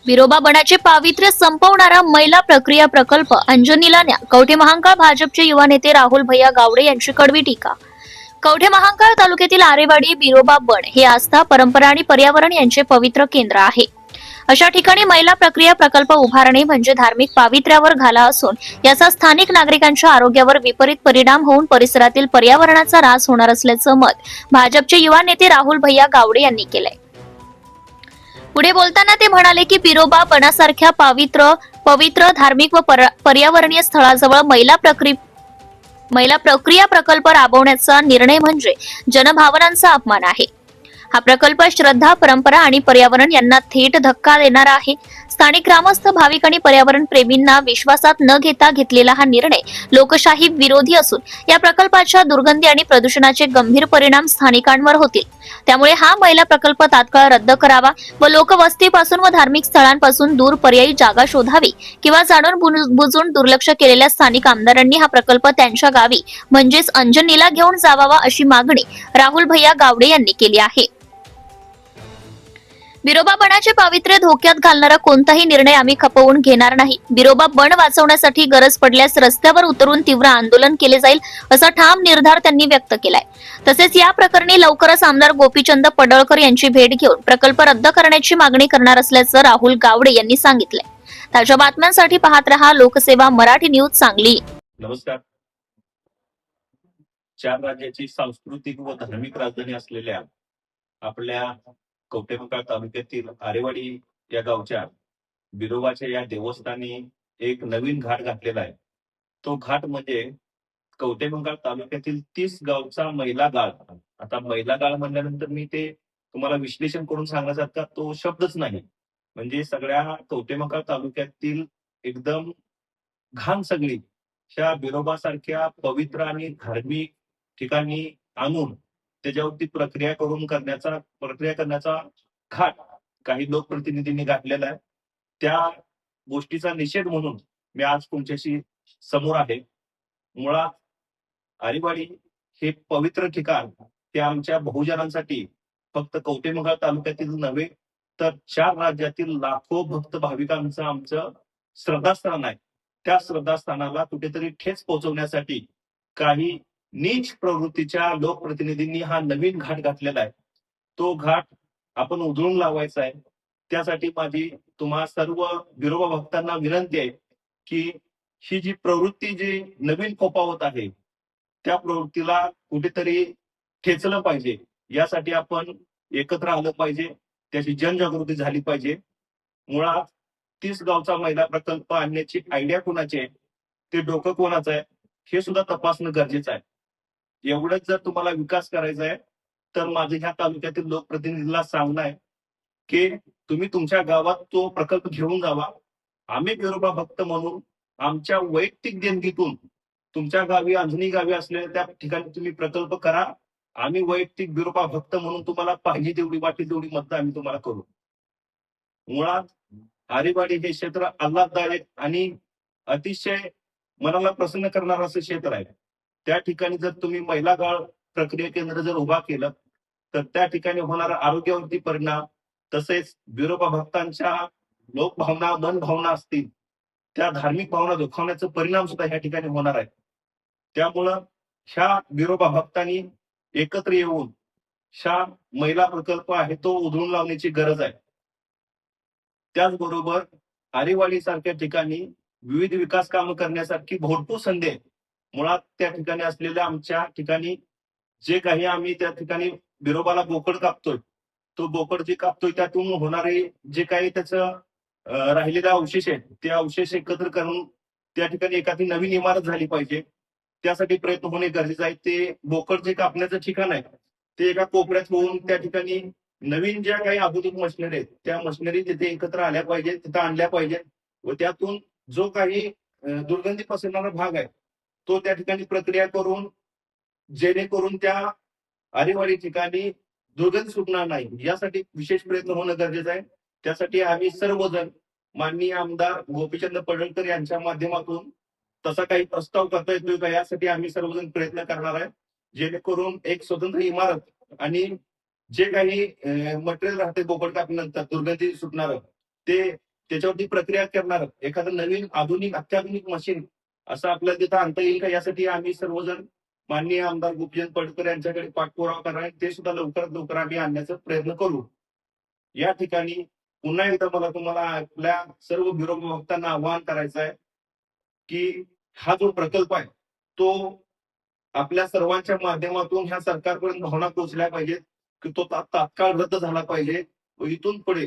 विरोबा बनाचे पावित्र्य संपवणारा मैला प्रक्रिया प्रकल्प अंजनीला न्या. कवठे महांकाळ भाजपचे युवा नेते राहुल भैया गावडे यांची कडवी टीका. कवठे महांकाळ तालुक्यातील आरेवाडी बिरोबा बन हे आस्था, परंपरा आणि पर्यावरण यांचे पवित्र केंद्र आहे. अशा ठिकाणी मैला प्रक्रिया प्रकल्प उभारणे म्हणजे धार्मिक पावित्र्यावर घाला असून याचा स्थानिक नागरिकांच्या आरोग्यावर विपरीत परिणाम होऊन परिसरातील पर्यावरणाचा ऱ्हास होणार असल्याचं मत भाजपचे युवा नेते राहुल भैया गावडे यांनी केलंय. पुढे बोलताना ते म्हणाले की बिरोबा बनासारख्या पवित्र धार्मिक व पर्यावरणीय स्थळाजवळ मैला प्रक्रिया प्रकल्प राबवण्याचा निर्णय म्हणजे जनभावनांचा अपमान आहे. हा प्रकल्प श्रद्धा, परंपरा आणि पर्यावरण यांना थेट धक्का देणारा आहे. स्थानिक ग्रामस्थ, भाविक आणि पर्यावरण प्रेमींना विश्वासात न घेता घेतलेला हा निर्णय लोकशाही विरोधी असून या प्रकल्पाच्या दुर्गंधी आणि प्रदूषणाचे गंभीर परिणाम स्थानिकांवर होतील. त्यामुळे हा मैला प्रकल्प तात्काळ रद्द करावा व लोकवस्तीपासून व धार्मिक स्थळांपासून दूर पर्यायी जागा शोधावी किंवा जाणून बुजून दुर्लक्ष केलेल्या स्थानिक आमदारांनी हा प्रकल्प त्यांच्या गावी म्हणजेच अंजनीला घेऊन जावावा अशी मागणी राहुल भैया गावडे यांनी केली आहे. बिरोबा बनाचे पावित्र्य धोक्यात घालणारा कोणताही निर्णय आम्ही खपवून घेणार नाही. बिरोबा बन वाचवण्यासाठी गरज पडल्यास रस्त्यावर उतरून तीव्र आंदोलन केले जाईल असा ठाम निर्धार त्यांनी व्यक्त केलाय. तसेच या प्रकरणी लवकरच आमदार गोपीचंद पडळकर यांची भेट घेऊन प्रकल्प रद्द करण्याची मागणी करणार असल्याचं राहुल गावडे यांनी सांगितलंय. ताज्या बातम्यांसाठी पाहत रहा लोकसेवा मराठी न्यूज सांगली. नमस्कार. 4 राज्याची सांस्कृतिक व धार्मिक राजधानी असलेल्या आपल्या कवठे महांकाळ तालुक्यातील आरेवाडी या गावच्या बिरोबाच्या या देवस्थानी एक नवीन घाट घातलेला आहे. तो घाट म्हणजे कवठे महांकाळ तालुक्यातील 30 गावचा मैला गाळ. आता मैला गाळ म्हणल्यानंतर मी ते तुम्हाला विश्लेषण करून सांगण्यासारखा तो शब्दच नाही. म्हणजे सगळ्या कवठे महांकाळ तालुक्यातील एकदम घाण सगळी ह्या बिरोबासारख्या पवित्र आणि धार्मिक ठिकाणी आणून त्याच्यावरती प्रक्रिया करण्याचा घाट काही लोकप्रतिनिधींनी घातलेला आहे. त्या गोष्टीचा निषेध म्हणून मी आज तुमच्याशी समोर आहे. मुळात आरेवाडी हे पवित्र ठिकाण ते आमच्या बहुजनांसाठी फक्त कवठे महांकाळ तालुक्यातील नव्हे तर 4 राज्यातील लाखो भक्त भाविकांचं आमचं श्रद्धास्थान आहे. त्या श्रद्धास्थानाला कुठेतरी ठेच पोहोचवण्यासाठी काही नीच प्रवृत्तीच्या लोकप्रतिनिधींनी हा नवीन घाट घातलेला आहे. तो घाट आपण उधळून लावायचा आहे. त्यासाठी माझी तुम्हा सर्व बिरोबा भक्तांना विनंती आहे की ही जी प्रवृत्ती जी नवीन फोफावत आहे त्या प्रवृत्तीला कुठेतरी ठेचलं पाहिजे. यासाठी आपण एकत्र आलं पाहिजे, त्याची जनजागृती झाली पाहिजे. मुळात 30 गावचा मैला प्रकल्प आणण्याची आयडिया कोणाची आहे, ते डोकं कोणाचं आहे हे सुद्धा तपासणं गरजेचं आहे. एवढंच जर तुम्हाला विकास करायचा आहे तर माझं ह्या तालुक्यातील लोकप्रतिनिधीला सांगणं आहे की तुम्ही तुमच्या गावात तो प्रकल्प घेऊन जावा. आम्ही बिरोबा भक्त म्हणून आमच्या वैयक्तिक देणगीतून तुमच्या गावी, अंजनी गावी असलेल्या त्या ठिकाणी तुम्ही प्रकल्प करा. आम्ही वैयक्तिक बिरोबा भक्त म्हणून तुम्हाला पाहिजे तेवढी वाटेल तेवढी मदत आम्ही तुम्हाला करू. मुळात आरेवाडी हे क्षेत्र आल्हाददायक आणि अतिशय मनाला प्रसन्न करणारं असं क्षेत्र आहे. त्या ठिकाणी जर तुम्ही मैला गाळ प्रक्रिया केंद्र जर उभा केलं तर त्या ठिकाणी होणारा आरोग्यावरती परिणाम, तसेच बिरोबा भक्तांच्या लोकभावना, मनभावना असतील त्या धार्मिक भावना दुखावण्याचा परिणाम सुद्धा ह्या ठिकाणी होणार आहे. त्यामुळं ह्या बिरोबा भक्तांनी एकत्र येऊन ह्या मैला प्रकल्प आहे तो उधळून लावण्याची गरज आहे. त्याचबरोबर आरेवाडी सारख्या ठिकाणी विविध विकास कामं करण्यासारखी भरपूर संधी आहे. मुळात त्या ठिकाणी असलेल्या आमच्या ठिकाणी जे काही आम्ही त्या ठिकाणी बिरोबाला बोकड कापतोय, तो बोकड जे कापतोय त्यातून होणारे जे काही त्याचं राहिलेले अवशेष आहेत ते अवशेष एकत्र करून त्या ठिकाणी एखादी नवीन इमारत झाली पाहिजे. त्यासाठी प्रयत्न होणे गरजेचं आहे. ते बोकड जे कापण्याचं ठिकाण आहे ते एका कोपऱ्यात होऊन त्या ठिकाणी नवीन ज्या काही आधुनिक मशिनरी आहेत त्या मशिनरी तिथे एकत्र आल्या पाहिजेत, तिथं आणल्या पाहिजेत व त्यातून जो काही दुर्गंधी पसरणारा भाग आहे तो त्या ठिकाणी प्रक्रिया करून जेणेकरून त्या आरेवाडी ठिकाणी दुर्गंधी सुटणार नाही यासाठी विशेष प्रयत्न होणं गरजेचं आहे. त्यासाठी आम्ही सर्वजण माननीय आमदार गोपीचंद पडळकर यांच्या माध्यमातून तसा काही प्रस्ताव करता येतोय का यासाठी आम्ही सर्वजण प्रयत्न करणार आहे. जेणेकरून एक स्वतंत्र इमारत आणि जे काही मटेरियल राहते बोकड कापल्यानंतर दुर्गंधी सुटणार ते त्याच्यावरती प्रक्रिया करणार एखादं नवीन आधुनिक अत्याधुनिक मशीन असं आपल्याला तिथं आणता येईल का, यासाठी आम्ही सर्वजण माननीय आमदार गोपीचंद पडळकर यांच्याकडे पाठपुरावा करणार आहे. ते सुद्धा लवकरात लवकर आम्ही आणण्याचा प्रयत्न करू. या ठिकाणी पुन्हा एकदा मला तुम्हाला आपल्या सर्व ब्युरो प्रवक्त्यांना आवाहन करायचं आहे की हा जो प्रकल्प आहे तो आपल्या सर्वांच्या माध्यमातून ह्या सरकारपर्यंत भावना पोहोचल्या पाहिजेत की तो तात्काळ रद्द झाला पाहिजे. व इथून पुढे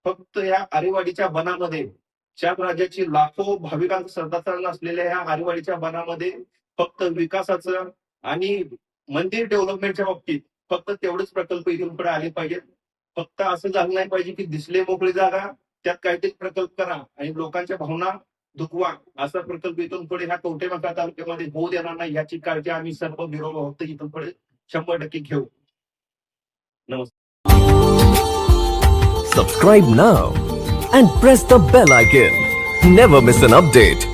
फक्त या आरेवाडीच्या वनामध्ये चार राज्याची लाखो भाविकांचं श्रद्धास्थान असलेल्या या आरेवाडीच्या वनामध्ये फक्त विकासाचं आणि मंदिर डेव्हलपमेंटच्या बाबतीत फक्त तेवढेच प्रकल्प इथून पुढे आले पाहिजेत. फक्त असं झालं नाही पाहिजे की दिसले मोकळी जागा त्यात काहीतरी प्रकल्प करा आणि लोकांच्या भावना दुखवा, असा प्रकल्प इथून पुढे ह्या कवठेमहांकाळ तालुक्यामध्ये होऊ देणार नाही, याची काळजी आम्ही सर्व ब्युरो प्रवक्ते इथून पुढे 100% घेऊ. नमस्कार. Subscribe now and press the bell icon. Never miss an update.